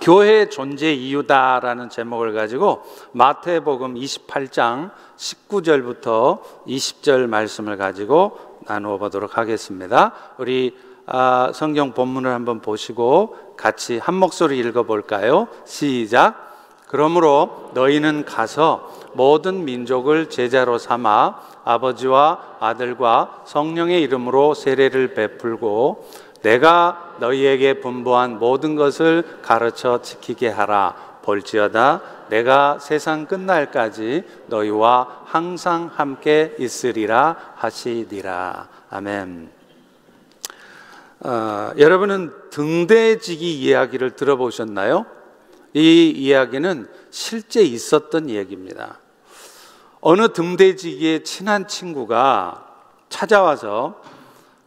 교회 존재 이유다라는 제목을 가지고 마태복음 28장 19절부터 20절 말씀을 가지고 나누어 보도록 하겠습니다. 우리 성경 본문을 한번 보시고 같이 한 목소리 읽어볼까요? 시작. 그러므로 너희는 가서 모든 민족을 제자로 삼아 아버지와 아들과 성령의 이름으로 세례를 베풀고 내가 너희에게 분부한 모든 것을 가르쳐 지키게 하라. 볼지어다 내가 세상 끝날까지 너희와 항상 함께 있으리라 하시니라. 아멘. 여러분은 등대지기 이야기를 들어보셨나요? 이 이야기는 실제 있었던 이야기입니다. 어느 등대지기의 친한 친구가 찾아와서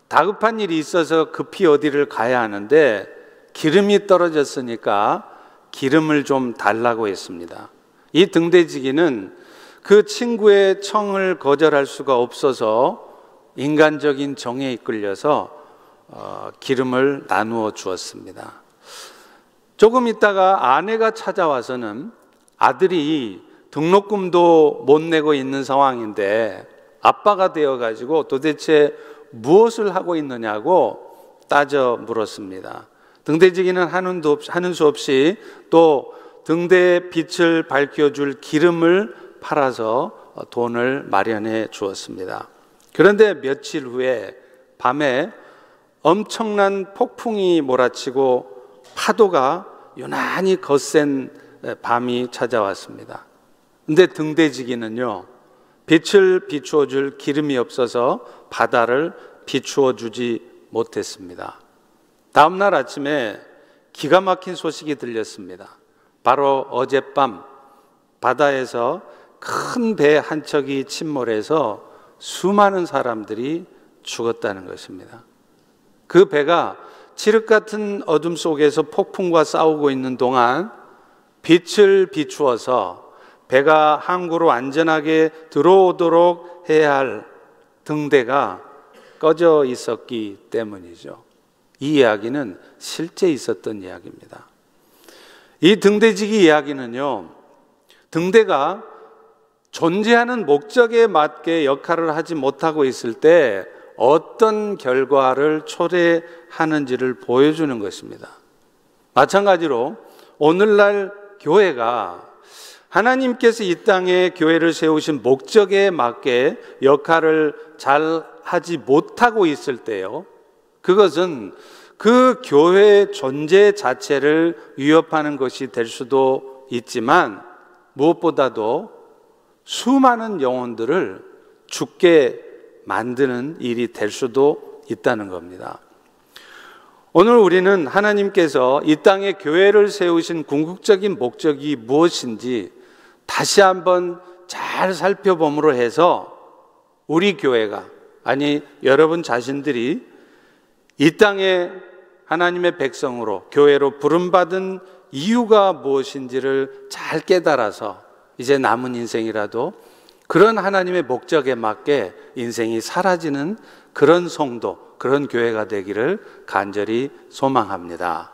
다급한 일이 있어서 급히 어디를 가야 하는데 기름이 떨어졌으니까 기름을 좀 달라고 했습니다. 이 등대지기는 그 친구의 청을 거절할 수가 없어서 인간적인 정에 이끌려서 기름을 나누어 주었습니다. 조금 있다가 아내가 찾아와서는 아들이 등록금도 못 내고 있는 상황인데 아빠가 되어가지고 도대체 무엇을 하고 있느냐고 따져 물었습니다. 등대지기는 하는 수 없이 또 등대의 빛을 밝혀줄 기름을 팔아서 돈을 마련해 주었습니다. 그런데 며칠 후에 밤에 엄청난 폭풍이 몰아치고 파도가 유난히 거센 밤이 찾아왔습니다. 근데 등대지기는요, 빛을 비추어 줄 기름이 없어서 바다를 비추어 주지 못했습니다. 다음 날 아침에 기가 막힌 소식이 들렸습니다. 바로 어젯밤 바다에서 큰 배 한 척이 침몰해서 수많은 사람들이 죽었다는 것입니다. 그 배가 칠흑 같은 어둠 속에서 폭풍과 싸우고 있는 동안 빛을 비추어서 배가 항구로 안전하게 들어오도록 해야 할 등대가 꺼져 있었기 때문이죠. 이 이야기는 실제 있었던 이야기입니다. 이 등대지기 이야기는요, 등대가 존재하는 목적에 맞게 역할을 하지 못하고 있을 때 어떤 결과를 초래하는지를 보여주는 것입니다. 마찬가지로 오늘날 교회가 하나님께서 이 땅에 교회를 세우신 목적에 맞게 역할을 잘 하지 못하고 있을 때요, 그것은 그 교회의 존재 자체를 위협하는 것이 될 수도 있지만 무엇보다도 수많은 영혼들을 죽게 만드는 일이 될 수도 있다는 겁니다. 오늘 우리는 하나님께서 이 땅에 교회를 세우신 궁극적인 목적이 무엇인지 다시 한번 잘 살펴봄으로 해서 우리 교회가, 아니 여러분 자신들이 이 땅에 하나님의 백성으로 교회로 부름받은 이유가 무엇인지를 잘 깨달아서 이제 남은 인생이라도 그런 하나님의 목적에 맞게 인생이 사라지는 그런 성도, 그런 교회가 되기를 간절히 소망합니다.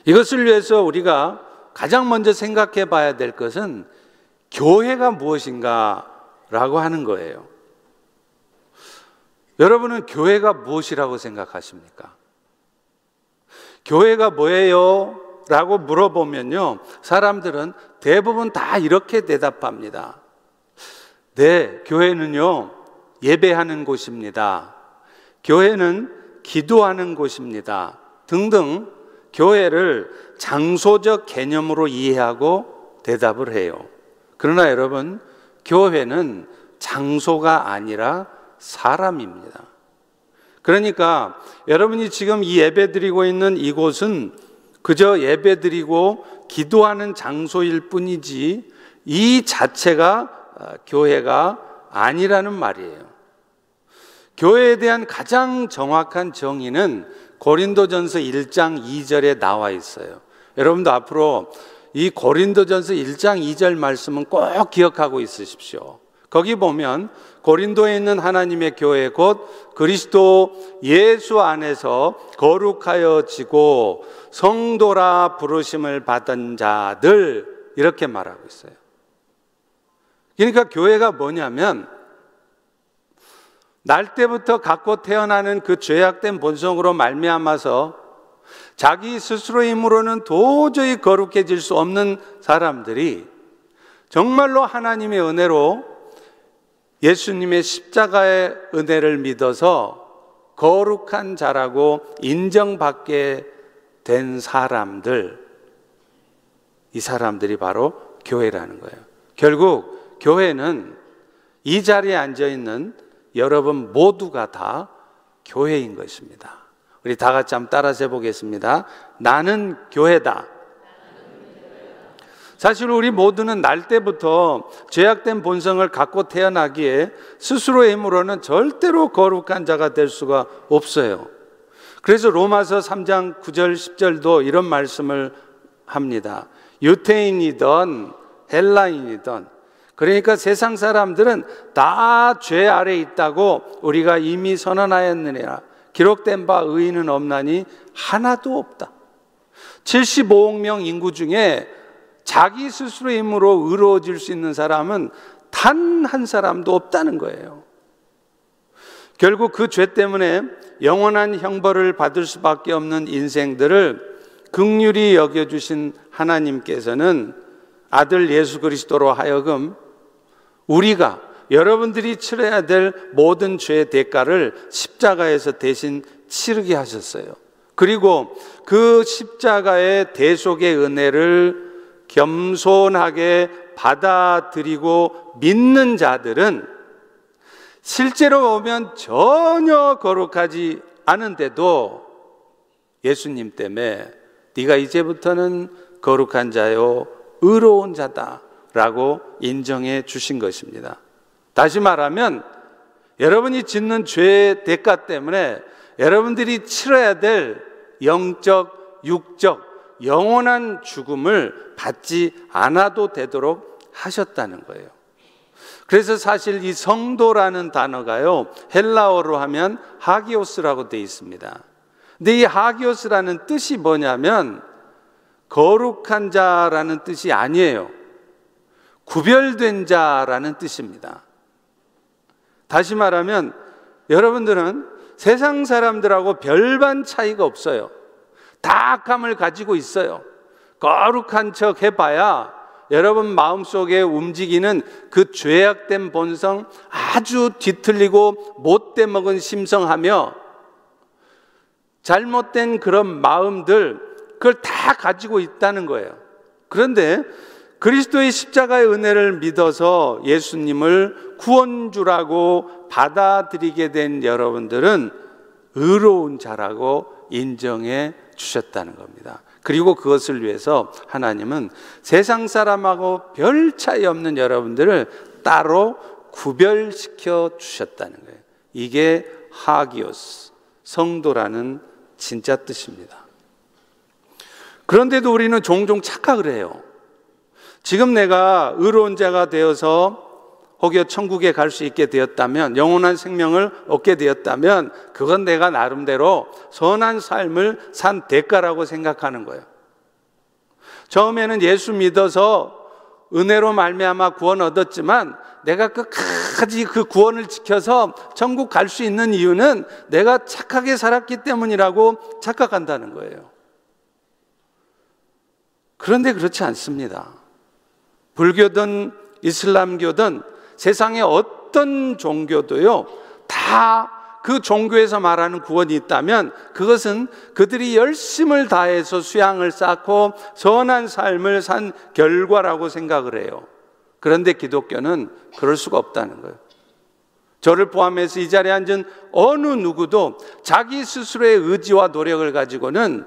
이것을 위해서 우리가 가장 먼저 생각해 봐야 될 것은 교회가 무엇인가라고 하는 거예요. 여러분은 교회가 무엇이라고 생각하십니까? 교회가 뭐예요? 라고 물어보면요, 사람들은 대부분 다 이렇게 대답합니다. 네, 교회는요, 예배하는 곳입니다. 교회는 기도하는 곳입니다. 등등 교회를 장소적 개념으로 이해하고 대답을 해요. 그러나 여러분, 교회는 장소가 아니라 사람입니다. 그러니까 여러분이 지금 이 예배 드리고 있는 이곳은 그저 예배 드리고 기도하는 장소일 뿐이지 이 자체가 교회가 아니라는 말이에요. 교회에 대한 가장 정확한 정의는 고린도전서 1장 2절에 나와 있어요. 여러분도 앞으로 이 고린도전서 1장 2절 말씀은 꼭 기억하고 있으십시오. 거기 보면 고린도에 있는 하나님의 교회 곧 그리스도 예수 안에서 거룩하여지고 성도라 부르심을 받은 자들, 이렇게 말하고 있어요. 그러니까 교회가 뭐냐면 날 때부터 갖고 태어나는 그 죄악된 본성으로 말미암아서 자기 스스로의 힘으로는 도저히 거룩해질 수 없는 사람들이 정말로 하나님의 은혜로 예수님의 십자가의 은혜를 믿어서 거룩한 자라고 인정받게 된 사람들, 이 사람들이 바로 교회라는 거예요. 결국 교회는 이 자리에 앉아있는 여러분 모두가 다 교회인 것입니다. 우리 다 같이 한번 따라서 해보겠습니다. 나는 교회다. 사실 우리 모두는 날 때부터 죄악된 본성을 갖고 태어나기에 스스로의 힘으로는 절대로 거룩한 자가 될 수가 없어요. 그래서 로마서 3장 9절 10절도 이런 말씀을 합니다. 유태인이든 헬라인이든, 그러니까 세상 사람들은 다 죄 아래 있다고 우리가 이미 선언하였느니라. 기록된 바 의인은 없나니 하나도 없다. 75억 명 인구 중에 자기 스스로의 힘으로 의로워질 수 있는 사람은 단 한 사람도 없다는 거예요. 결국 그 죄 때문에 영원한 형벌을 받을 수밖에 없는 인생들을 긍휼히 여겨주신 하나님께서는 아들 예수 그리스도로 하여금 우리가, 여러분들이 치러야 될 모든 죄의 대가를 십자가에서 대신 치르게 하셨어요. 그리고 그 십자가의 대속의 은혜를 겸손하게 받아들이고 믿는 자들은 실제로 보면 전혀 거룩하지 않은데도 예수님 때문에 네가 이제부터는 거룩한 자요 의로운 자다 라고 인정해 주신 것입니다. 다시 말하면 여러분이 짓는 죄의 대가 때문에 여러분들이 치러야 될 영적, 육적, 영원한 죽음을 받지 않아도 되도록 하셨다는 거예요. 그래서 사실 이 성도라는 단어가요, 헬라어로 하면 하기오스라고 되어 있습니다. 근데 이 하기오스라는 뜻이 뭐냐면 거룩한 자라는 뜻이 아니에요. 구별된 자라는 뜻입니다. 다시 말하면 여러분들은 세상 사람들하고 별반 차이가 없어요. 다 악함을 가지고 있어요. 거룩한 척 해봐야 여러분 마음속에 움직이는 그 죄악된 본성, 아주 뒤틀리고 못돼 먹은 심성하며 잘못된 그런 마음들, 그걸 다 가지고 있다는 거예요. 그런데 그리스도의 십자가의 은혜를 믿어서 예수님을 구원주라고 받아들이게 된 여러분들은 의로운 자라고 인정해 주셨다는 겁니다. 그리고 그것을 위해서 하나님은 세상 사람하고 별 차이 없는 여러분들을 따로 구별시켜 주셨다는 거예요. 이게 하기오스, 성도라는 진짜 뜻입니다. 그런데도 우리는 종종 착각을 해요. 지금 내가 의로운 자가 되어서 혹여 천국에 갈 수 있게 되었다면, 영원한 생명을 얻게 되었다면 그건 내가 나름대로 선한 삶을 산 대가라고 생각하는 거예요. 처음에는 예수 믿어서 은혜로 말미암아 구원 얻었지만 내가 끝까지 그 구원을 지켜서 천국 갈 수 있는 이유는 내가 착하게 살았기 때문이라고 착각한다는 거예요. 그런데 그렇지 않습니다. 불교든 이슬람교든 세상의 어떤 종교도요, 다 그 종교에서 말하는 구원이 있다면 그것은 그들이 열심을 다해서 수양을 쌓고 선한 삶을 산 결과라고 생각을 해요. 그런데 기독교는 그럴 수가 없다는 거예요. 저를 포함해서 이 자리에 앉은 어느 누구도 자기 스스로의 의지와 노력을 가지고는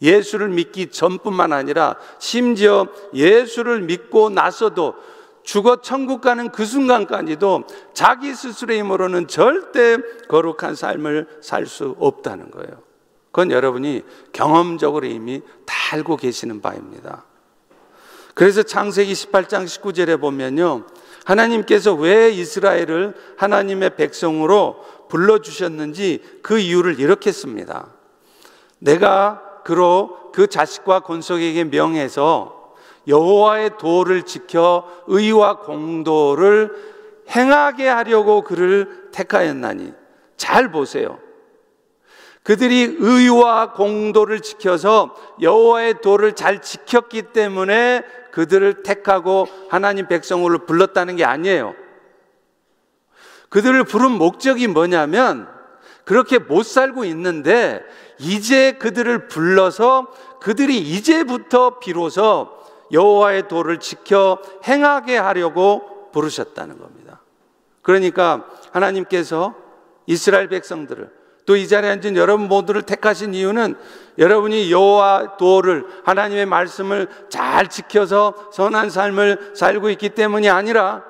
예수를 믿기 전뿐만 아니라 심지어 예수를 믿고 나서도 죽어 천국 가는 그 순간까지도 자기 스스로의 힘으로는 절대 거룩한 삶을 살 수 없다는 거예요. 그건 여러분이 경험적으로 이미 다 알고 계시는 바입니다. 그래서 창세기 18장 19절에 보면요, 하나님께서 왜 이스라엘을 하나님의 백성으로 불러주셨는지 그 이유를 이렇게 씁니다. 내가 그로 그 자식과 권속에게 명해서 여호와의 도를 지켜 의와 공도를 행하게 하려고 그를 택하였나니. 잘 보세요. 그들이 의와 공도를 지켜서 여호와의 도를 잘 지켰기 때문에 그들을 택하고 하나님 백성으로 불렀다는 게 아니에요. 그들을 부른 목적이 뭐냐면, 그렇게 못 살고 있는데 이제 그들을 불러서 그들이 이제부터 비로소 여호와의 도를 지켜 행하게 하려고 부르셨다는 겁니다. 그러니까 하나님께서 이스라엘 백성들을, 또 이 자리에 앉은 여러분 모두를 택하신 이유는 여러분이 여호와 도를, 하나님의 말씀을 잘 지켜서 선한 삶을 살고 있기 때문이 아니라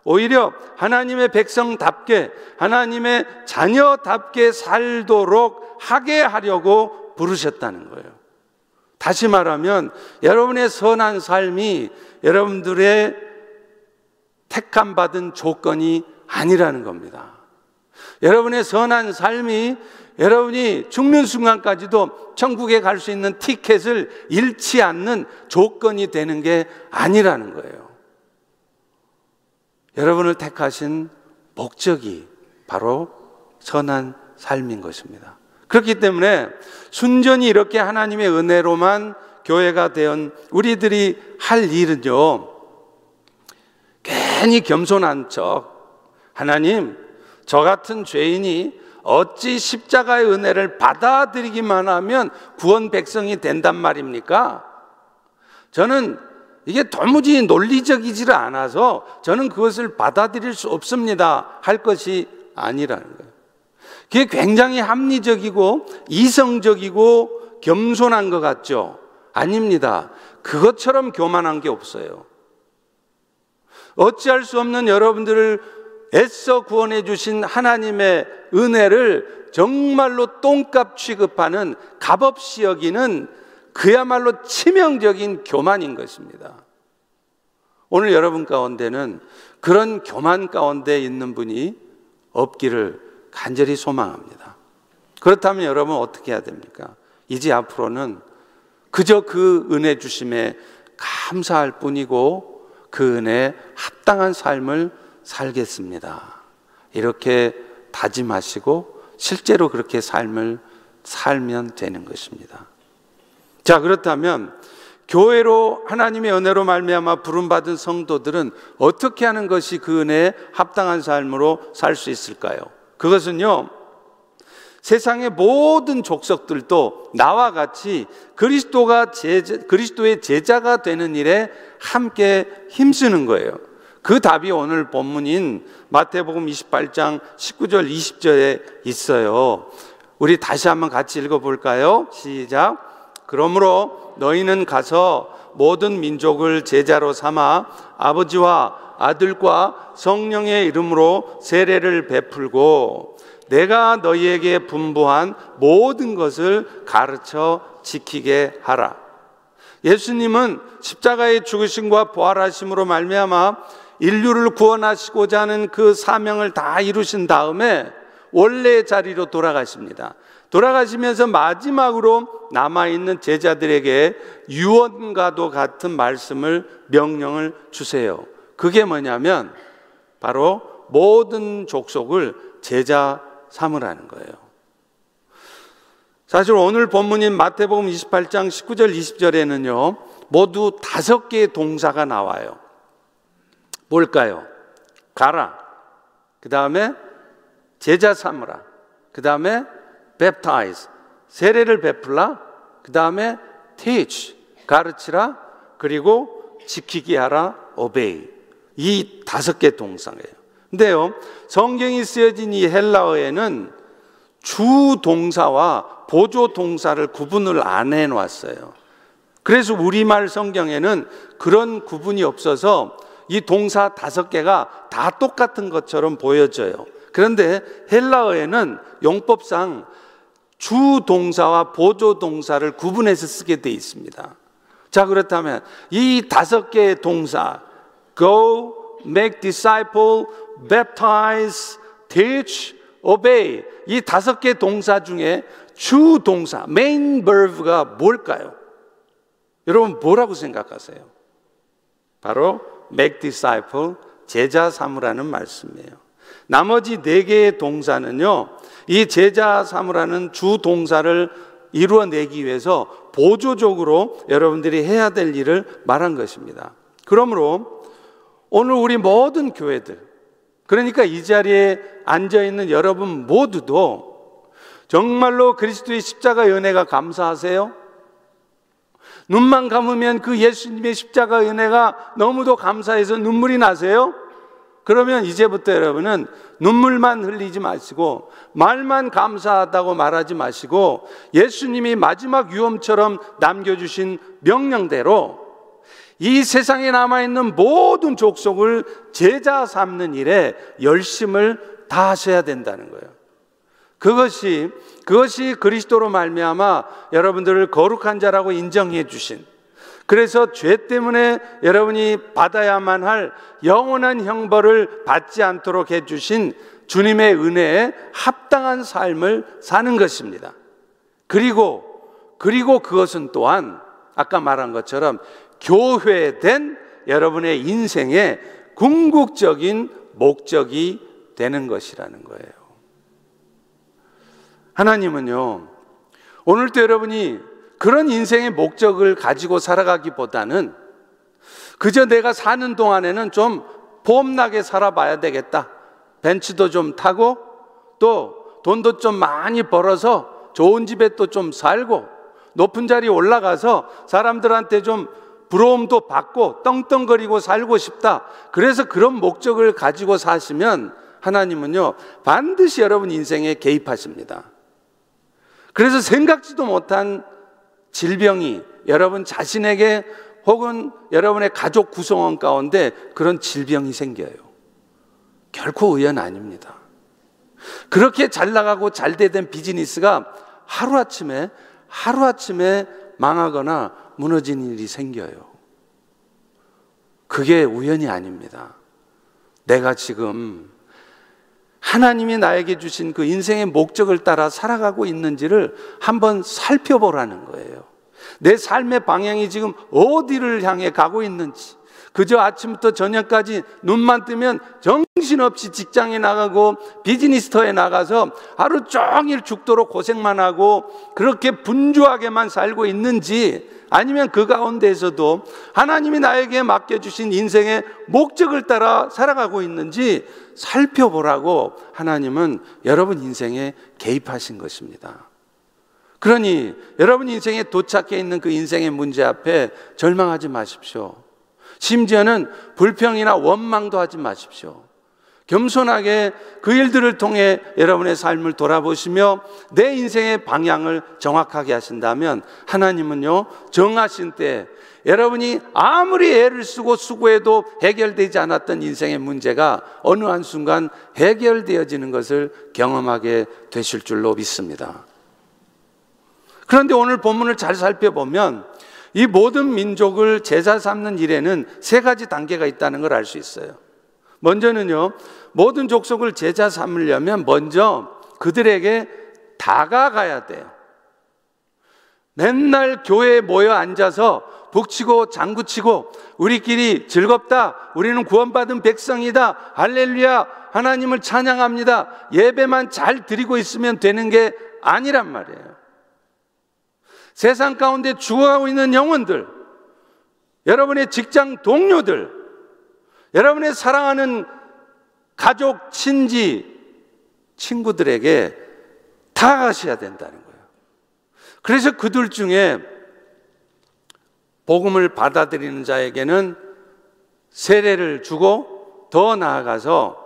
오히려 하나님의 백성답게, 하나님의 자녀답게 살도록 하게 하려고 부르셨다는 거예요. 다시 말하면 여러분의 선한 삶이 여러분들의 택함 받은 조건이 아니라는 겁니다. 여러분의 선한 삶이 여러분이 죽는 순간까지도 천국에 갈 수 있는 티켓을 잃지 않는 조건이 되는 게 아니라는 거예요. 여러분을 택하신 목적이 바로 선한 삶인 것입니다. 그렇기 때문에 순전히 이렇게 하나님의 은혜로만 교회가 된 우리들이 할 일은요, 괜히 겸손한 척, 하나님, 저 같은 죄인이 어찌 십자가의 은혜를 받아들이기만 하면 구원 백성이 된단 말입니까? 저는 이게 도무지 논리적이지 않아서 저는 그것을 받아들일 수 없습니다 할 것이 아니라는 거예요. 그게 굉장히 합리적이고 이성적이고 겸손한 것 같죠? 아닙니다. 그것처럼 교만한 게 없어요. 어찌할 수 없는 여러분들을 애써 구원해 주신 하나님의 은혜를 정말로 똥값 취급하는, 값없이 여기는 그야말로 치명적인 교만인 것입니다. 오늘 여러분 가운데는 그런 교만 가운데 있는 분이 없기를 간절히 소망합니다. 그렇다면 여러분 어떻게 해야 됩니까? 이제 앞으로는 그저 그 은혜 주심에 감사할 뿐이고 그 은혜에 합당한 삶을 살겠습니다, 이렇게 다짐하시고 실제로 그렇게 삶을 살면 되는 것입니다. 자, 그렇다면 교회로 하나님의 은혜로 말미암아 부름받은 성도들은 어떻게 하는 것이 그 은혜에 합당한 삶으로 살 수 있을까요? 그것은요, 세상의 모든 족속들도 나와 같이 그리스도의 제자가 되는 일에 함께 힘쓰는 거예요. 그 답이 오늘 본문인 마태복음 28장 19절 20절에 있어요. 우리 다시 한번 같이 읽어볼까요? 시작. 그러므로 너희는 가서 모든 민족을 제자로 삼아 아버지와 아들과 성령의 이름으로 세례를 베풀고 내가 너희에게 분부한 모든 것을 가르쳐 지키게 하라. 예수님은 십자가의 죽으심과 부활하심으로 말미암아 인류를 구원하시고자 하는 그 사명을 다 이루신 다음에 원래의 자리로 돌아가십니다. 돌아가시면서 마지막으로 남아있는 제자들에게 유언과도 같은 말씀을, 명령을 주세요. 그게 뭐냐면 바로 모든 족속을 제자 삼으라는 거예요. 사실 오늘 본문인 마태복음 28장 19절 20절에는요 모두 5개의 동사가 나와요. 뭘까요? 가라, 그 다음에 제자 삼으라, 그 다음에 baptize, 세례를 베풀라, 그 다음에 teach, 가르치라, 그리고 지키게 하라, obey. 이 5개 동사예요. 근데요, 성경이 쓰여진 이 헬라어에는 주 동사와 보조 동사를 구분을 안 해놨어요. 그래서 우리말 성경에는 그런 구분이 없어서 이 동사 5개가 다 똑같은 것처럼 보여져요. 그런데 헬라어에는 용법상 주 동사와 보조 동사를 구분해서 쓰게 돼 있습니다. 자, 그렇다면 이 5개의 동사, go, make disciple, baptize, teach, obey. 이 5개 동사 중에 주 동사, main verb가 뭘까요? 여러분 뭐라고 생각하세요? 바로 make disciple, 제자 삼으라는 말씀이에요. 나머지 4개의 동사는요, 이 제자 삼으라는 주 동사를 이루어내기 위해서 보조적으로 여러분들이 해야 될 일을 말한 것입니다. 그러므로 오늘 우리 모든 교회들, 그러니까 이 자리에 앉아있는 여러분 모두도 정말로 그리스도의 십자가 은혜가 감사하세요? 눈만 감으면 그 예수님의 십자가 은혜가 너무도 감사해서 눈물이 나세요? 그러면 이제부터 여러분은 눈물만 흘리지 마시고 말만 감사하다고 말하지 마시고 예수님이 마지막 유언처럼 남겨주신 명령대로 이 세상에 남아있는 모든 족속을 제자 삼는 일에 열심을 다하셔야 된다는 거예요. 그것이 그리스도로 말미암아 여러분들을 거룩한 자라고 인정해 주신, 그래서 죄 때문에 여러분이 받아야만 할 영원한 형벌을 받지 않도록 해주신 주님의 은혜에 합당한 삶을 사는 것입니다. 그리고 그것은 또한 아까 말한 것처럼 교회된 여러분의 인생의 궁극적인 목적이 되는 것이라는 거예요. 하나님은요, 오늘도 여러분이 그런 인생의 목적을 가지고 살아가기보다는 그저 내가 사는 동안에는 좀 폼나게 살아봐야 되겠다, 벤츠도 좀 타고 또 돈도 좀 많이 벌어서 좋은 집에 또 좀 살고 높은 자리에 올라가서 사람들한테 좀 부러움도 받고 떵떵거리고 살고 싶다, 그래서 그런 목적을 가지고 사시면 하나님은요 반드시 여러분 인생에 개입하십니다. 그래서 생각지도 못한 질병이 여러분 자신에게 혹은 여러분의 가족 구성원 가운데 그런 질병이 생겨요. 결코 우연 아닙니다. 그렇게 잘 나가고 잘 되던 비즈니스가 하루아침에 망하거나 무너지는 일이 생겨요. 그게 우연이 아닙니다. 내가 지금 하나님이 나에게 주신 그 인생의 목적을 따라 살아가고 있는지를 한번 살펴보라는 거예요. 내 삶의 방향이 지금 어디를 향해 가고 있는지, 그저 아침부터 저녁까지 눈만 뜨면 정신없이 직장에 나가고 비즈니스터에 나가서 하루 종일 죽도록 고생만 하고 그렇게 분주하게만 살고 있는지, 아니면 그 가운데에서도 하나님이 나에게 맡겨주신 인생의 목적을 따라 살아가고 있는지 살펴보라고 하나님은 여러분 인생에 개입하신 것입니다. 그러니 여러분 인생에 도착해 있는 그 인생의 문제 앞에 절망하지 마십시오. 심지어는 불평이나 원망도 하지 마십시오. 겸손하게 그 일들을 통해 여러분의 삶을 돌아보시며 내 인생의 방향을 정확하게 하신다면 하나님은요 정하신 때 여러분이 아무리 애를 쓰고 수고해도 해결되지 않았던 인생의 문제가 어느 한순간 해결되어지는 것을 경험하게 되실 줄로 믿습니다. 그런데 오늘 본문을 잘 살펴보면 이 모든 민족을 제자 삼는 일에는 3가지 단계가 있다는 걸 알 수 있어요. 먼저는요, 모든 족속을 제자 삼으려면 먼저 그들에게 다가가야 돼요. 맨날 교회에 모여 앉아서 북치고 장구치고 우리끼리 즐겁다, 우리는 구원받은 백성이다, 할렐루야, 하나님을 찬양합니다, 예배만 잘 드리고 있으면 되는 게 아니란 말이에요. 세상 가운데 죽어가고 있는 영혼들, 여러분의 직장 동료들, 여러분의 사랑하는 가족, 친지, 친구들에게 다가가셔야 된다는 거예요. 그래서 그들 중에 복음을 받아들이는 자에게는 세례를 주고, 더 나아가서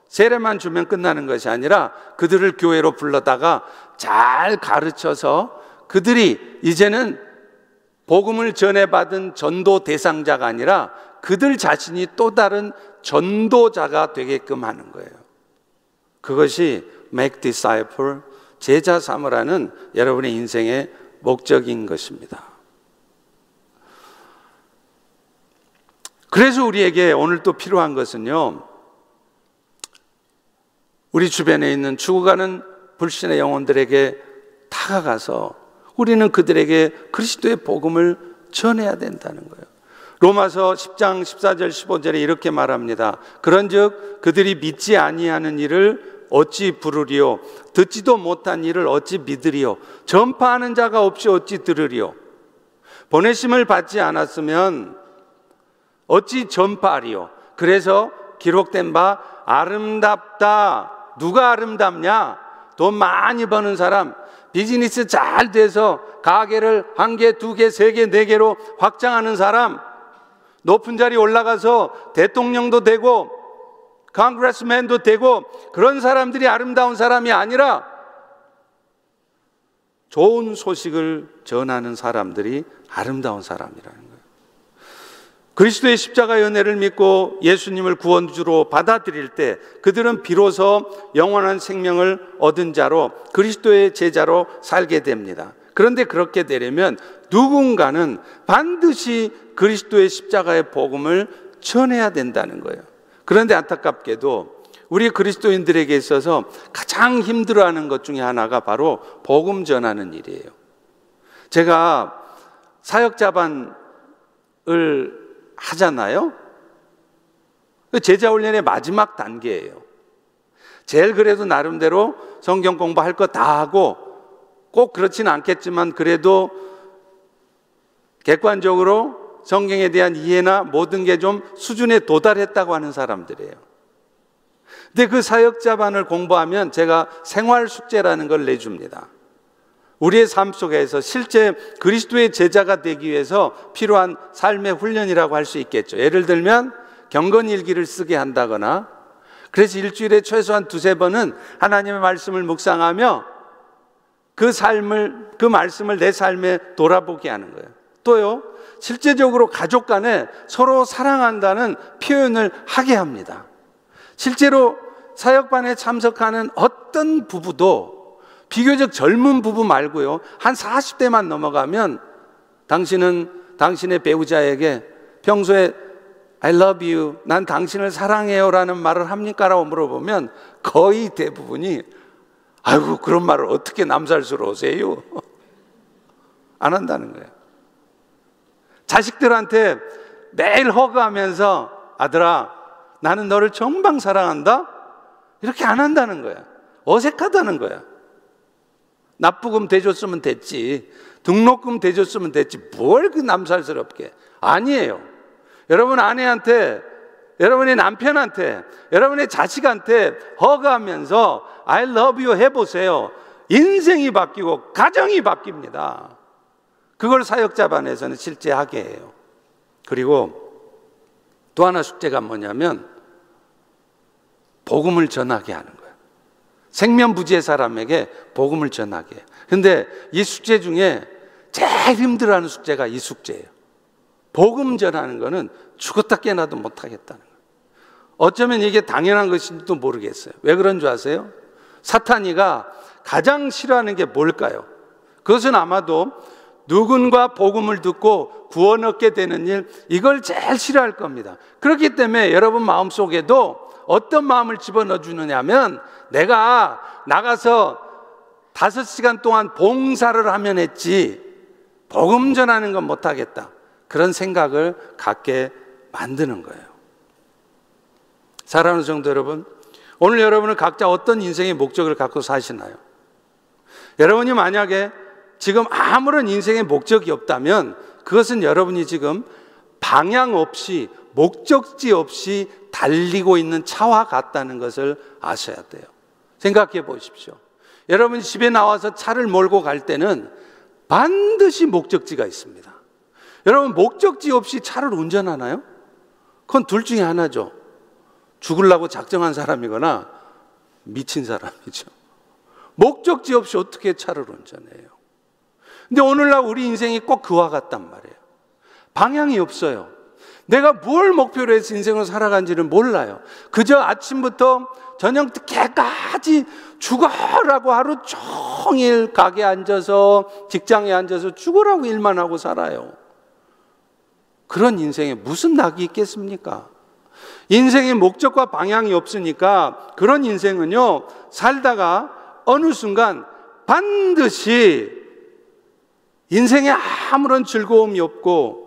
세례만 주면 끝나는 것이 아니라 그들을 교회로 불러다가 잘 가르쳐서 그들이 이제는 복음을 전해받은 전도 대상자가 아니라 그들 자신이 또 다른 전도자가 되게끔 하는 거예요. 그것이 make disciple, 제자 삼으라는 여러분의 인생의 목적인 것입니다. 그래서 우리에게 오늘 또 필요한 것은요, 우리 주변에 있는 죽어가는 불신의 영혼들에게 다가가서 우리는 그들에게 그리스도의 복음을 전해야 된다는 거예요. 로마서 10장 14절 15절에 이렇게 말합니다. 그런즉 그들이 믿지 아니하는 일을 어찌 부르리요, 듣지도 못한 일을 어찌 믿으리요, 전파하는 자가 없이 어찌 들으리요, 보내심을 받지 않았으면 어찌 전파하리요. 그래서 기록된 바 아름답다. 누가 아름답냐? 돈 많이 버는 사람, 비즈니스 잘 돼서 가게를 1개, 2개, 3개, 4개로 확장하는 사람, 높은 자리 올라가서 대통령도 되고 컨그레스맨도 되고, 그런 사람들이 아름다운 사람이 아니라 좋은 소식을 전하는 사람들이 아름다운 사람이라는 거예요. 그리스도의 십자가 은혜를 믿고 예수님을 구원주로 받아들일 때 그들은 비로소 영원한 생명을 얻은 자로, 그리스도의 제자로 살게 됩니다. 그런데 그렇게 되려면 누군가는 반드시 그리스도의 십자가의 복음을 전해야 된다는 거예요. 그런데 안타깝게도 우리 그리스도인들에게 있어서 가장 힘들어하는 것 중에 하나가 바로 복음 전하는 일이에요. 제가 사역자반을 하잖아요. 제자훈련의 마지막 단계예요. 제일 그래도 나름대로 성경 공부할 거 다 하고, 꼭 그렇지는 않겠지만 그래도 객관적으로 성경에 대한 이해나 모든 게 좀 수준에 도달했다고 하는 사람들이에요. 근데 그 사역자반을 공부하면 제가 생활숙제라는 걸 내줍니다. 우리의 삶 속에서 실제 그리스도의 제자가 되기 위해서 필요한 삶의 훈련이라고 할 수 있겠죠. 예를 들면 경건일기를 쓰게 한다거나, 그래서 일주일에 최소한 2-3번은 하나님의 말씀을 묵상하며 그 말씀을 내 삶에 돌아보게 하는 거예요. 또요, 실제적으로 가족 간에 서로 사랑한다는 표현을 하게 합니다. 실제로 사역반에 참석하는 어떤 부부도 비교적 젊은 부부 말고요, 한 40대만 넘어가면 당신은 당신의 배우자에게 평소에 I love you, 난 당신을 사랑해요 라는 말을 합니까? 라고 물어보면 거의 대부분이 아이고, 그런 말을 어떻게 남살스러우세요? 안 한다는 거예요. 자식들한테 매일 허그하면서 아들아, 나는 너를 정말 사랑한다? 이렇게 안 한다는 거야. 어색하다는 거야. 납부금 대줬으면 됐지, 등록금 대줬으면 됐지, 뭘 그 남살스럽게. 아니에요. 여러분 아내한테, 여러분의 남편한테, 여러분의 자식한테 허그하면서 I love you 해보세요. 인생이 바뀌고 가정이 바뀝니다. 그걸 사역자반에서는 실제 하게 해요. 그리고 또 하나 숙제가 뭐냐면 복음을 전하게 하는 거예요. 생면부지의 사람에게 복음을 전하게 해요. 근데 이 숙제 중에 제일 힘들어하는 숙제가 이 숙제예요. 복음 전하는 거는 죽었다 깨어나도 못하겠다는 거예요. 어쩌면 이게 당연한 것인지도 모르겠어요. 왜 그런 줄 아세요? 사탄이가 가장 싫어하는 게 뭘까요? 그것은 아마도 누군가 복음을 듣고 구원 얻게 되는 일, 이걸 제일 싫어할 겁니다. 그렇기 때문에 여러분 마음속에도 어떤 마음을 집어넣어 주느냐 하면, 내가 나가서 5시간 동안 봉사를 하면 했지 복음 전하는 건 못하겠다, 그런 생각을 갖게 만드는 거예요. 사랑하는 성도 여러분, 오늘 여러분은 각자 어떤 인생의 목적을 갖고 사시나요? 여러분이 만약에 지금 아무런 인생의 목적이 없다면 그것은 여러분이 지금 방향 없이, 목적지 없이 달리고 있는 차와 같다는 것을 아셔야 돼요. 생각해 보십시오. 여러분이 집에 나와서 차를 몰고 갈 때는 반드시 목적지가 있습니다. 여러분 목적지 없이 차를 운전하나요? 그건 둘 중에 하나죠. 죽으려고 작정한 사람이거나 미친 사람이죠. 목적지 없이 어떻게 차를 운전해요? 근데 오늘날 우리 인생이 꼭 그와 같단 말이에요. 방향이 없어요. 내가 뭘 목표로 해서 인생을 살아간지를 몰라요. 그저 아침부터 저녁 늦게까지 죽어라고 하루 종일 가게에 앉아서, 직장에 앉아서 죽으라고 일만 하고 살아요. 그런 인생에 무슨 낙이 있겠습니까? 인생의 목적과 방향이 없으니까 그런 인생은요, 살다가 어느 순간 반드시 인생에 아무런 즐거움이 없고,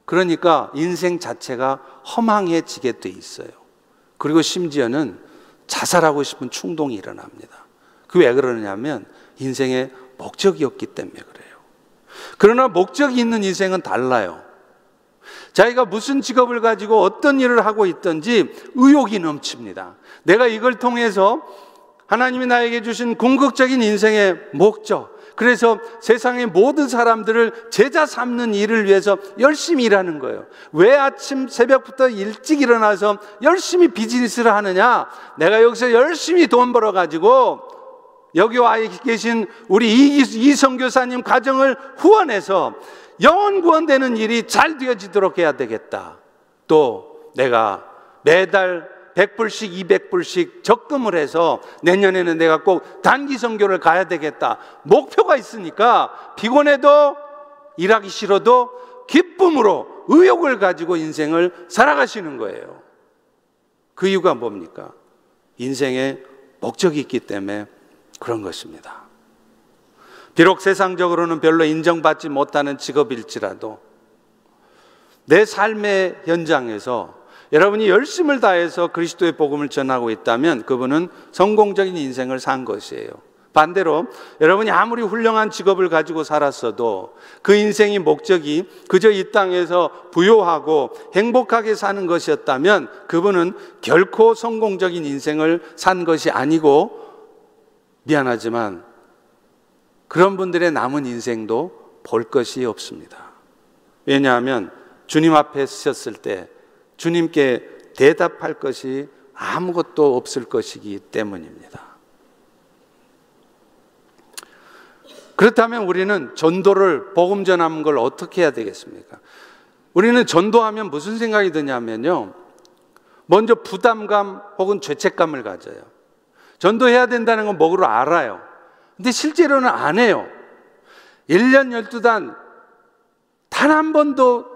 그러니까 인생 자체가 허망해지게 돼 있어요. 그리고 심지어는 자살하고 싶은 충동이 일어납니다. 그게 왜 그러냐면 인생에 목적이 없기 때문에 그래요. 그러나 목적이 있는 인생은 달라요. 자기가 무슨 직업을 가지고 어떤 일을 하고 있든지 의욕이 넘칩니다. 내가 이걸 통해서 하나님이 나에게 주신 궁극적인 인생의 목적, 그래서 세상의 모든 사람들을 제자 삼는 일을 위해서 열심히 일하는 거예요. 왜 아침 새벽부터 일찍 일어나서 열심히 비즈니스를 하느냐? 내가 여기서 열심히 돈 벌어가지고 여기 와 계신 우리 이성교사님 가정을 후원해서 영혼 구원되는 일이 잘 되어지도록 해야 되겠다. 또 내가 매달 100불씩 200불씩 적금을 해서 내년에는 내가 꼭 단기 선교를 가야 되겠다. 목표가 있으니까 피곤해도 일하기 싫어도 기쁨으로 의욕을 가지고 인생을 살아가시는 거예요. 그 이유가 뭡니까? 인생에 목적이 있기 때문에 그런 것입니다. 비록 세상적으로는 별로 인정받지 못하는 직업일지라도 내 삶의 현장에서 여러분이 열심을 다해서 그리스도의 복음을 전하고 있다면 그분은 성공적인 인생을 산 것이에요. 반대로 여러분이 아무리 훌륭한 직업을 가지고 살았어도 그 인생의 목적이 그저 이 땅에서 부요하고 행복하게 사는 것이었다면 그분은 결코 성공적인 인생을 산 것이 아니고, 미안하지만 그런 분들의 남은 인생도 볼 것이 없습니다. 왜냐하면 주님 앞에 서셨을 때 주님께 대답할 것이 아무것도 없을 것이기 때문입니다. 그렇다면 우리는 전도를, 복음 전하는 걸 어떻게 해야 되겠습니까? 우리는 전도하면 무슨 생각이 드냐면요, 먼저 부담감 혹은 죄책감을 가져요. 전도해야 된다는 건 뭐로 알아요. 근데 실제로는 안 해요. 1년 12단 단 한 번도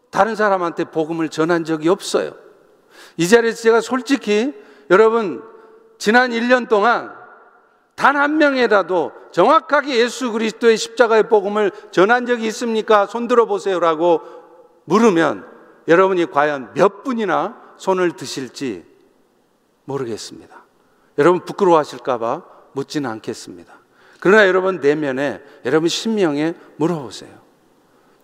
다른 사람한테 복음을 전한 적이 없어요. 이 자리에서 제가 솔직히 여러분, 지난 1년 동안 단 한 명이라도 정확하게 예수 그리스도의 십자가의 복음을 전한 적이 있습니까? 손 들어보세요 라고 물으면 여러분이 과연 몇 분이나 손을 드실지 모르겠습니다. 여러분 부끄러워하실까 봐 묻지는 않겠습니다. 그러나 여러분 내면에, 여러분 신명에 물어보세요.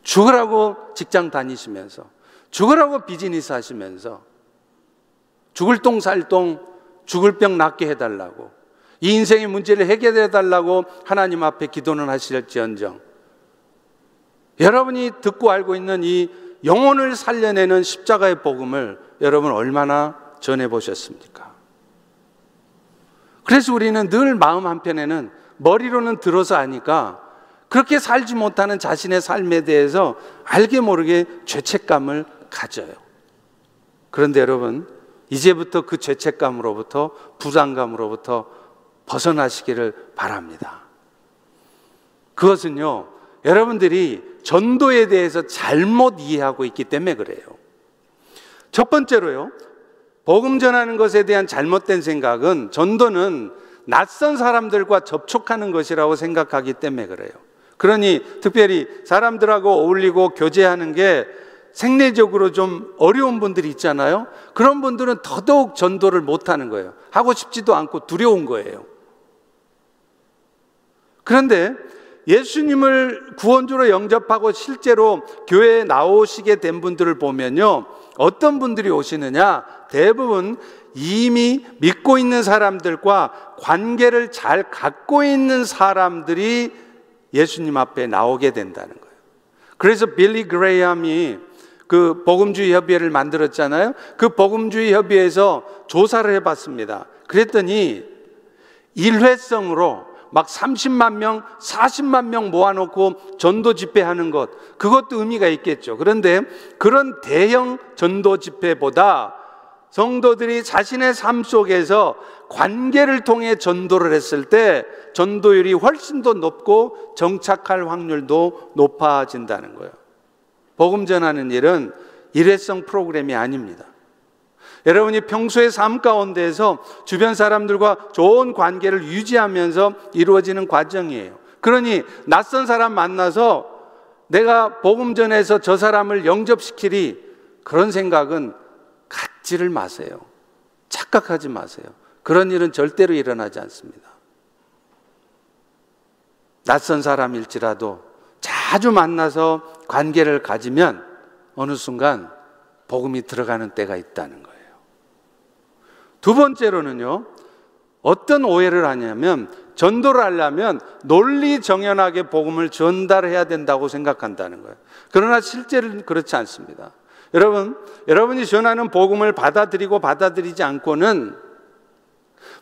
죽으라고 직장 다니시면서, 죽으라고 비즈니스 하시면서, 죽을 똥 살 똥, 죽을 병 낫게 해달라고, 이 인생의 문제를 해결해 달라고 하나님 앞에 기도는 하실지언정, 여러분이 듣고 알고 있는 이 영혼을 살려내는 십자가의 복음을 여러분 얼마나 전해보셨습니까? 그래서 우리는 늘 마음 한편에는, 머리로는 들어서 아니까 그렇게 살지 못하는 자신의 삶에 대해서 알게 모르게 죄책감을 가져요. 그런데 여러분, 이제부터 그 죄책감으로부터, 부담감으로부터 벗어나시기를 바랍니다. 그것은요, 여러분들이 전도에 대해서 잘못 이해하고 있기 때문에 그래요. 첫 번째로요, 복음 전하는 것에 대한 잘못된 생각은 전도는 낯선 사람들과 접촉하는 것이라고 생각하기 때문에 그래요. 그러니 특별히 사람들하고 어울리고 교제하는 게 생리적으로 좀 어려운 분들이 있잖아요. 그런 분들은 더더욱 전도를 못하는 거예요. 하고 싶지도 않고 두려운 거예요. 그런데 예수님을 구원주로 영접하고 실제로 교회에 나오시게 된 분들을 보면요, 어떤 분들이 오시느냐? 대부분 이미 믿고 있는 사람들과 관계를 잘 갖고 있는 사람들이 예수님 앞에 나오게 된다는 거예요. 그래서 빌리 그레이엄이 그 복음주의 협의회를 만들었잖아요. 그 복음주의 협의회에서 조사를 해봤습니다. 그랬더니 일회성으로 막 30만 명, 40만 명 모아놓고 전도 집회하는 것, 그것도 의미가 있겠죠. 그런데 그런 대형 전도 집회보다 성도들이 자신의 삶 속에서 관계를 통해 전도를 했을 때 전도율이 훨씬 더 높고 정착할 확률도 높아진다는 거예요. 복음 전하는 일은 일회성 프로그램이 아닙니다. 여러분이 평소의 삶 가운데에서 주변 사람들과 좋은 관계를 유지하면서 이루어지는 과정이에요. 그러니 낯선 사람 만나서 내가 복음 전해서 저 사람을 영접시키리, 그런 생각은 갖지를 마세요. 착각하지 마세요. 그런 일은 절대로 일어나지 않습니다. 낯선 사람일지라도 자주 만나서 관계를 가지면 어느 순간 복음이 들어가는 때가 있다는 거예요. 두 번째로는요, 어떤 오해를 하냐면 전도를 하려면 논리정연하게 복음을 전달해야 된다고 생각한다는 거예요. 그러나 실제는 그렇지 않습니다. 여러분이 전하는 복음을 받아들이고 받아들이지 않고는,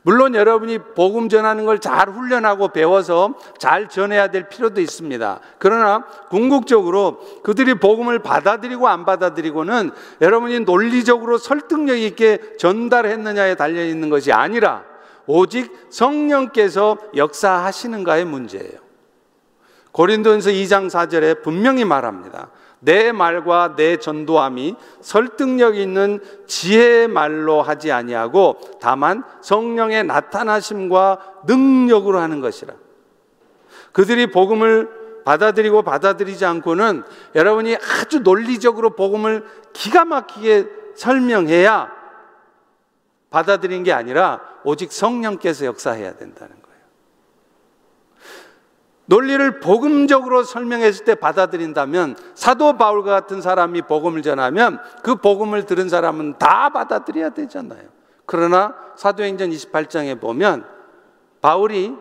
물론 여러분이 복음 전하는 걸 잘 훈련하고 배워서 잘 전해야 될 필요도 있습니다. 그러나 궁극적으로 그들이 복음을 받아들이고 안 받아들이고는 여러분이 논리적으로 설득력 있게 전달했느냐에 달려있는 것이 아니라 오직 성령께서 역사하시는가의 문제예요. 고린도전서 2장 4절에 분명히 말합니다. 내 말과 내 전도함이 설득력 있는 지혜의 말로 하지 아니하고 다만 성령의 나타나심과 능력으로 하는 것이라. 그들이 복음을 받아들이고 받아들이지 않고는 여러분이 아주 논리적으로 복음을 기가 막히게 설명해야 받아들인 게 아니라 오직 성령께서 역사해야 된다는 거예요. 논리를 복음적으로 설명했을 때 받아들인다면, 사도 바울과 같은 사람이 복음을 전하면 그 복음을 들은 사람은 다 받아들여야 되잖아요. 그러나 사도행전 28장에 보면 바울이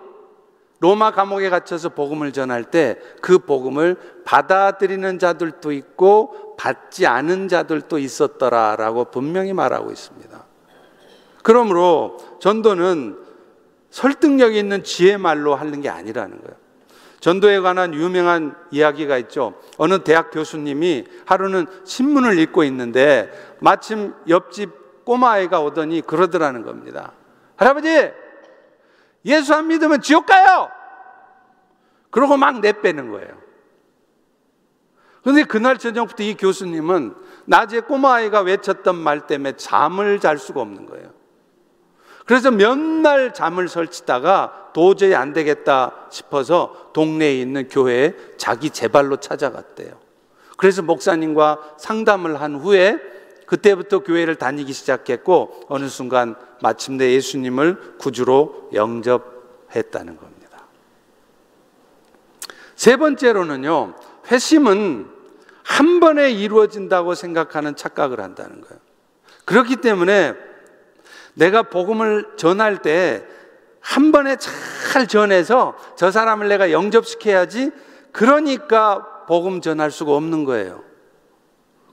로마 감옥에 갇혀서 복음을 전할 때 그 복음을 받아들이는 자들도 있고 받지 않은 자들도 있었더라라고 분명히 말하고 있습니다. 그러므로 전도는 설득력 있는 지혜 말로 하는 게 아니라는 거예요. 전도에 관한 유명한 이야기가 있죠. 어느 대학 교수님이 하루는 신문을 읽고 있는데 마침 옆집 꼬마아이가 오더니 그러더라는 겁니다. 할아버지, 예수 안 믿으면 지옥 가요! 그러고 막 내빼는 거예요. 그런데 그날 저녁부터 이 교수님은 낮에 꼬마아이가 외쳤던 말 때문에 잠을 잘 수가 없는 거예요. 그래서 몇 날 잠을 설치다가 도저히 안 되겠다 싶어서 동네에 있는 교회에 자기 제 발로 찾아갔대요. 그래서 목사님과 상담을 한 후에 그때부터 교회를 다니기 시작했고 어느 순간 마침내 예수님을 구주로 영접했다는 겁니다. 세 번째로는요, 회심은 한 번에 이루어진다고 생각하는 착각을 한다는 거예요. 그렇기 때문에 내가 복음을 전할 때 한 번에 잘 전해서 저 사람을 내가 영접시켜야지, 그러니까 복음 전할 수가 없는 거예요.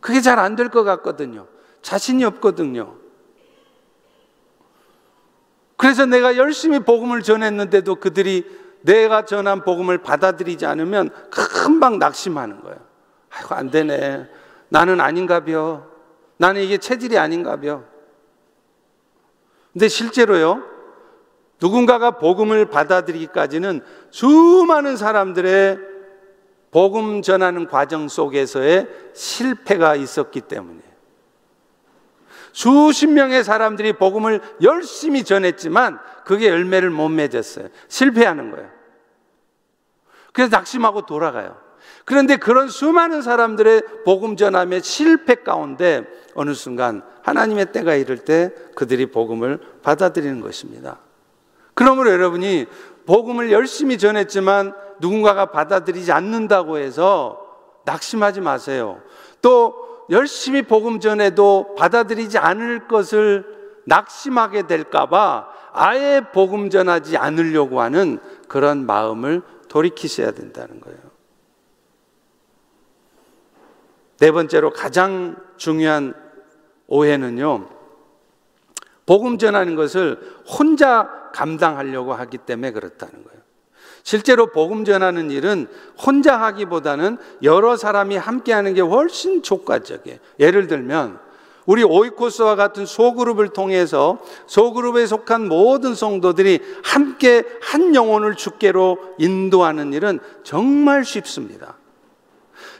그게 잘 안 될 것 같거든요. 자신이 없거든요. 그래서 내가 열심히 복음을 전했는데도 그들이 내가 전한 복음을 받아들이지 않으면 금방 낙심하는 거예요. 아이고, 안 되네. 나는 아닌가벼. 나는 이게 체질이 아닌가벼. 근데 실제로요, 누군가가 복음을 받아들이기까지는 수많은 사람들의 복음 전하는 과정 속에서의 실패가 있었기 때문이에요. 수십 명의 사람들이 복음을 열심히 전했지만 그게 열매를 못 맺었어요. 실패하는 거예요. 그래서 낙심하고 돌아가요. 그런데 그런 수많은 사람들의 복음 전함의 실패 가운데 어느 순간 하나님의 때가 이를 때 그들이 복음을 받아들이는 것입니다. 그러므로 여러분이 복음을 열심히 전했지만 누군가가 받아들이지 않는다고 해서 낙심하지 마세요. 또 열심히 복음 전해도 받아들이지 않을 것을 낙심하게 될까봐 아예 복음 전하지 않으려고 하는 그런 마음을 돌이키셔야 된다는 거예요. 네 번째로 가장 중요한 오해는요, 복음 전하는 것을 혼자 감당하려고 하기 때문에 그렇다는 거예요. 실제로 복음 전하는 일은 혼자 하기보다는 여러 사람이 함께 하는 게 훨씬 효과적이에요. 예를 들면 우리 오이코스와 같은 소그룹을 통해서 소그룹에 속한 모든 성도들이 함께 한 영혼을 주께로 인도하는 일은 정말 쉽습니다.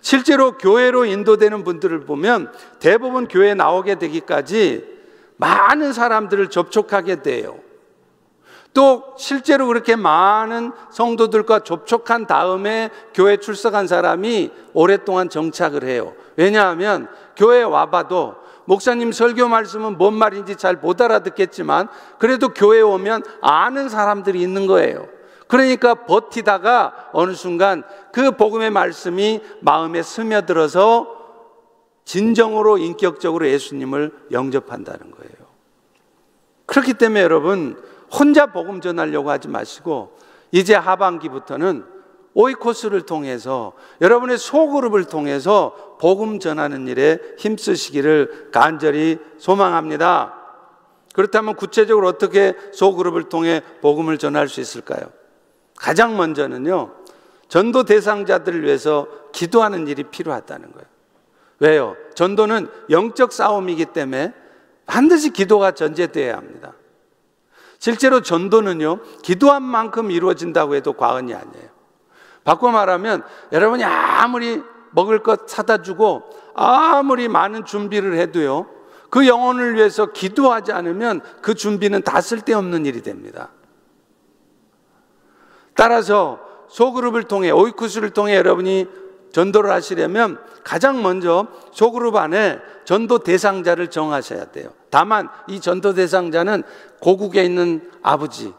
실제로 교회로 인도되는 분들을 보면 대부분 교회에 나오게 되기까지 많은 사람들을 접촉하게 돼요. 또 실제로 그렇게 많은 성도들과 접촉한 다음에 교회 출석한 사람이 오랫동안 정착을 해요. 왜냐하면 교회에 와봐도 목사님 설교 말씀은 뭔 말인지 잘 못 알아듣겠지만 그래도 교회에 오면 아는 사람들이 있는 거예요. 그러니까 버티다가 어느 순간 그 복음의 말씀이 마음에 스며들어서 진정으로 인격적으로 예수님을 영접한다는 거예요. 그렇기 때문에 여러분, 혼자 복음 전하려고 하지 마시고 이제 하반기부터는 오이코스를 통해서 여러분의 소그룹을 통해서 복음 전하는 일에 힘쓰시기를 간절히 소망합니다. 그렇다면 구체적으로 어떻게 소그룹을 통해 복음을 전할 수 있을까요? 가장 먼저는요, 전도 대상자들을 위해서 기도하는 일이 필요하다는 거예요. 왜요? 전도는 영적 싸움이기 때문에 반드시 기도가 전제되어야 합니다. 실제로 전도는요, 기도한 만큼 이루어진다고 해도 과언이 아니에요. 바꿔 말하면 여러분이 아무리 먹을 것 사다 주고 아무리 많은 준비를 해도요, 그 영혼을 위해서 기도하지 않으면 그 준비는 다 쓸데없는 일이 됩니다. 따라서 소그룹을 통해, 오이쿠스를 통해 여러분이 전도를 하시려면 가장 먼저 소그룹 안에 전도 대상자를 정하셔야 돼요. 다만 이 전도 대상자는 고국에 있는 아버지,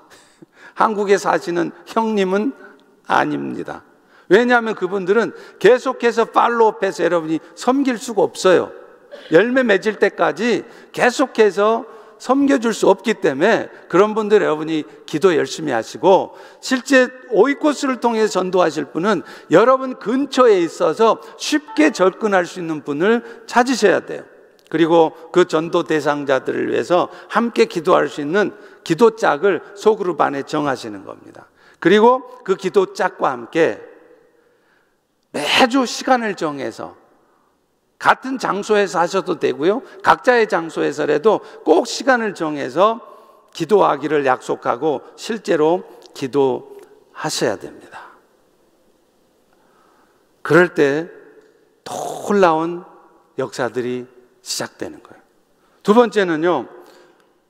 한국에 사시는 형님은 아닙니다. 왜냐하면 그분들은 계속해서 팔로우업해서 여러분이 섬길 수가 없어요. 열매 맺을 때까지 계속해서 섬겨줄 수 없기 때문에 그런 분들 여러분이 기도 열심히 하시고, 실제 오이코스를 통해서 전도하실 분은 여러분 근처에 있어서 쉽게 접근할 수 있는 분을 찾으셔야 돼요. 그리고 그 전도 대상자들을 위해서 함께 기도할 수 있는 기도짝을 소그룹 안에 정하시는 겁니다. 그리고 그 기도짝과 함께 매주 시간을 정해서 같은 장소에서 하셔도 되고요, 각자의 장소에서라도 꼭 시간을 정해서 기도하기를 약속하고 실제로 기도하셔야 됩니다. 그럴 때 놀라운 역사들이 시작되는 거예요. 두 번째는요,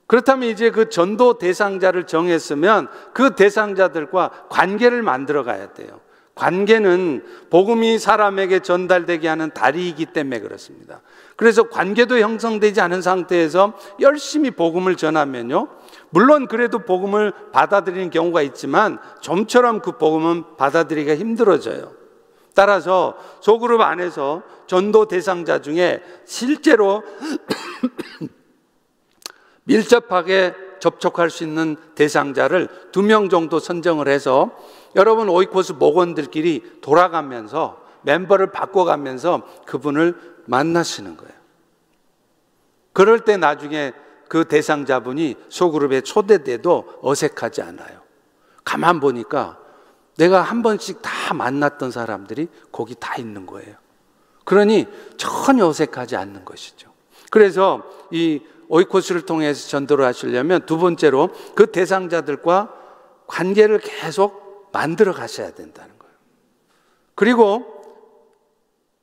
그렇다면 이제 그 전도 대상자를 정했으면 그 대상자들과 관계를 만들어 가야 돼요. 관계는 복음이 사람에게 전달되게 하는 다리이기 때문에 그렇습니다. 그래서 관계도 형성되지 않은 상태에서 열심히 복음을 전하면요, 물론 그래도 복음을 받아들이는 경우가 있지만 좀처럼 그 복음은 받아들이기가 힘들어져요. 따라서 소그룹 안에서 전도 대상자 중에 실제로 밀접하게 접촉할 수 있는 대상자를 2명 정도 선정을 해서 여러분 오이코스 목원들끼리 돌아가면서 멤버를 바꿔가면서 그분을 만나시는 거예요. 그럴 때 나중에 그 대상자분이 소그룹에 초대돼도 어색하지 않아요. 가만 보니까 내가 한 번씩 다 만났던 사람들이 거기 다 있는 거예요. 그러니 전혀 어색하지 않는 것이죠. 그래서 이 오이코스를 통해서 전도를 하시려면 두 번째로 그 대상자들과 관계를 계속 만들어 가셔야 된다는 거예요. 그리고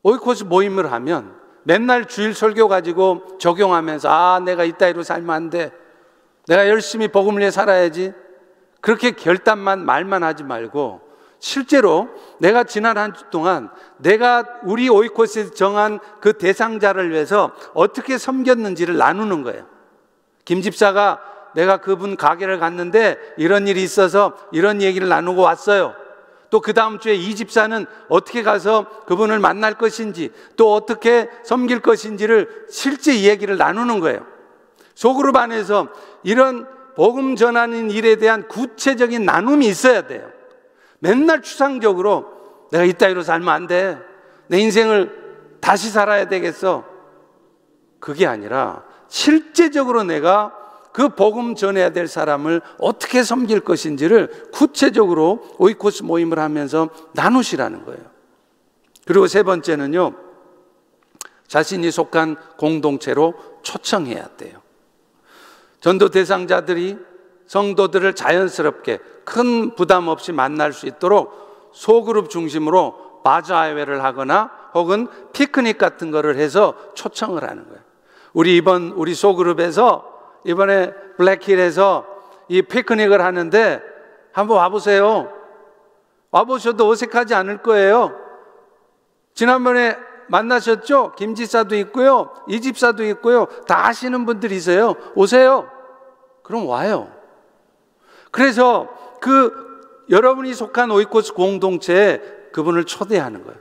오이코스 모임을 하면 맨날 주일 설교 가지고 적용하면서 내가 이따위로 살면 안 돼, 내가 열심히 복음을 위해 살아야지, 그렇게 결단만 말만 하지 말고 실제로 내가 지난 한 주 동안 내가 우리 오이코스에서 정한 그 대상자를 위해서 어떻게 섬겼는지를 나누는 거예요. 김 집사가 내가 그분 가게를 갔는데 이런 일이 있어서 이런 얘기를 나누고 왔어요. 또 그 다음 주에 이 집사는 어떻게 가서 그분을 만날 것인지, 또 어떻게 섬길 것인지를 실제 이 얘기를 나누는 거예요. 소그룹 안에서 이런 복음 전하는 일에 대한 구체적인 나눔이 있어야 돼요. 맨날 추상적으로 내가 이따위로 살면 안 돼, 내 인생을 다시 살아야 되겠어, 그게 아니라 실제적으로 내가 그 복음 전해야 될 사람을 어떻게 섬길 것인지를 구체적으로 오이코스 모임을 하면서 나누시라는 거예요. 그리고 세 번째는요, 자신이 속한 공동체로 초청해야 돼요. 전도 대상자들이 성도들을 자연스럽게 큰 부담 없이 만날 수 있도록 소그룹 중심으로 바자회를 하거나 혹은 피크닉 같은 거를 해서 초청을 하는 거예요. 우리 소그룹에서 이번에 블랙힐에서 이 피크닉을 하는데 한번 와보세요. 와보셔도 어색하지 않을 거예요. 지난번에 만나셨죠? 김지사도 있고요, 이집사도 있고요. 다 아시는 분들이세요. 오세요. 그럼 와요. 그래서 여러분이 속한 오이코스 공동체에 그분을 초대하는 거예요.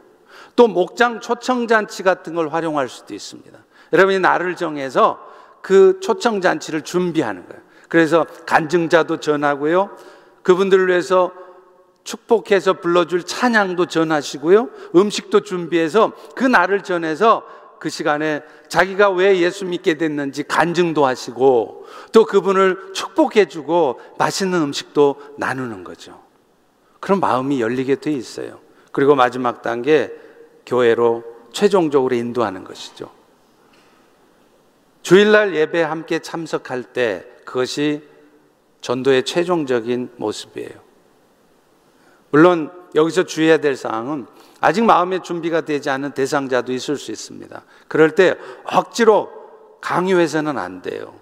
또 목장 초청잔치 같은 걸 활용할 수도 있습니다. 여러분이 날을 정해서 그 초청잔치를 준비하는 거예요. 그래서 간증자도 전하고요, 그분들을 위해서 축복해서 불러줄 찬양도 전하시고요, 음식도 준비해서 그 날을 전해서 그 시간에 자기가 왜 예수 믿게 됐는지 간증도 하시고 또 그분을 축복해주고 맛있는 음식도 나누는 거죠. 그런 마음이 열리게 돼 있어요. 그리고 마지막 단계, 교회로 최종적으로 인도하는 것이죠. 주일날 예배에 함께 참석할 때 그것이 전도의 최종적인 모습이에요. 물론 여기서 주의해야 될 사항은 아직 마음의 준비가 되지 않은 대상자도 있을 수 있습니다. 그럴 때 억지로 강요해서는 안 돼요.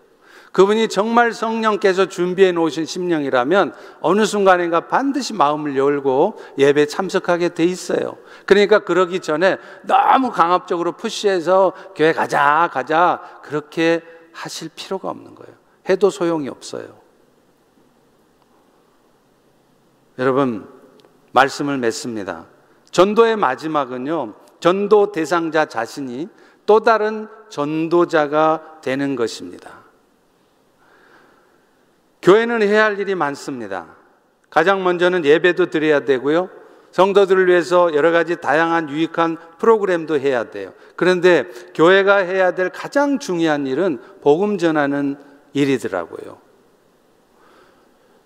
그분이 정말 성령께서 준비해 놓으신 심령이라면 어느 순간인가 반드시 마음을 열고 예배에 참석하게 돼 있어요. 그러니까 그러기 전에 너무 강압적으로 푸시해서 교회 가자 그렇게 하실 필요가 없는 거예요. 해도 소용이 없어요. 여러분, 말씀을 맺습니다. 전도의 마지막은요, 전도 대상자 자신이 또 다른 전도자가 되는 것입니다. 교회는 해야 할 일이 많습니다. 가장 먼저는 예배도 드려야 되고요, 성도들을 위해서 여러 가지 다양한 유익한 프로그램도 해야 돼요. 그런데 교회가 해야 될 가장 중요한 일은 복음 전하는 일이더라고요.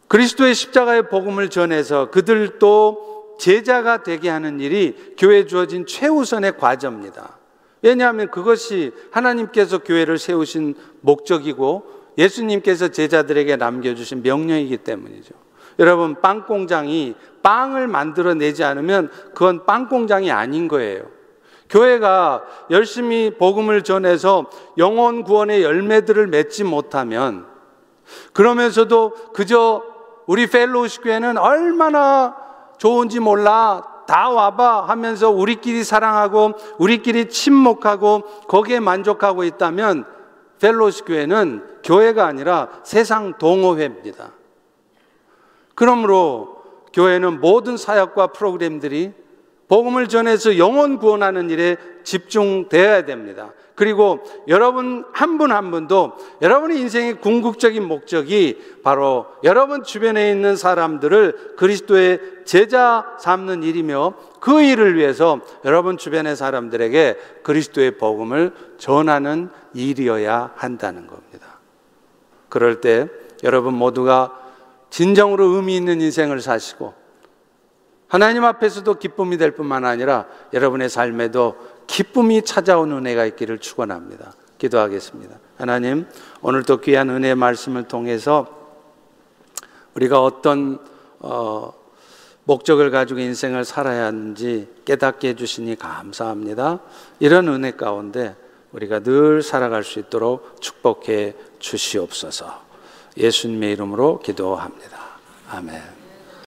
그리스도의 십자가의 복음을 전해서 그들도 제자가 되게 하는 일이 교회에 주어진 최우선의 과제입니다. 왜냐하면 그것이 하나님께서 교회를 세우신 목적이고 예수님께서 제자들에게 남겨주신 명령이기 때문이죠. 여러분, 빵 공장이 빵을 만들어내지 않으면 그건 빵 공장이 아닌 거예요. 교회가 열심히 복음을 전해서 영혼 구원의 열매들을 맺지 못하면, 그러면서도 그저 우리 펠로우십 교회는 얼마나 좋은지 몰라, 다 와봐 하면서 우리끼리 사랑하고 우리끼리 친목하고 거기에 만족하고 있다면 펠로우십 교회는 교회가 아니라 세상 동호회입니다. 그러므로 교회는 모든 사역과 프로그램들이 복음을 전해서 영혼 구원하는 일에 집중되어야 됩니다. 그리고 여러분 한 분 한 분도 여러분의 인생의 궁극적인 목적이 바로 여러분 주변에 있는 사람들을 그리스도의 제자 삼는 일이며, 그 일을 위해서 여러분 주변의 사람들에게 그리스도의 복음을 전하는 일이어야 한다는 겁니다. 그럴 때 여러분 모두가 진정으로 의미 있는 인생을 사시고 하나님 앞에서도 기쁨이 될 뿐만 아니라 여러분의 삶에도 기쁨이 찾아오는 은혜가 있기를 축원합니다. 기도하겠습니다. 하나님, 오늘도 귀한 은혜의 말씀을 통해서 우리가 어떤 목적을 가지고 인생을 살아야 하는지 깨닫게 해주시니 감사합니다. 이런 은혜 가운데 우리가 늘 살아갈 수 있도록 축복해 주시옵소서. 예수님의 이름으로 기도합니다. 아멘.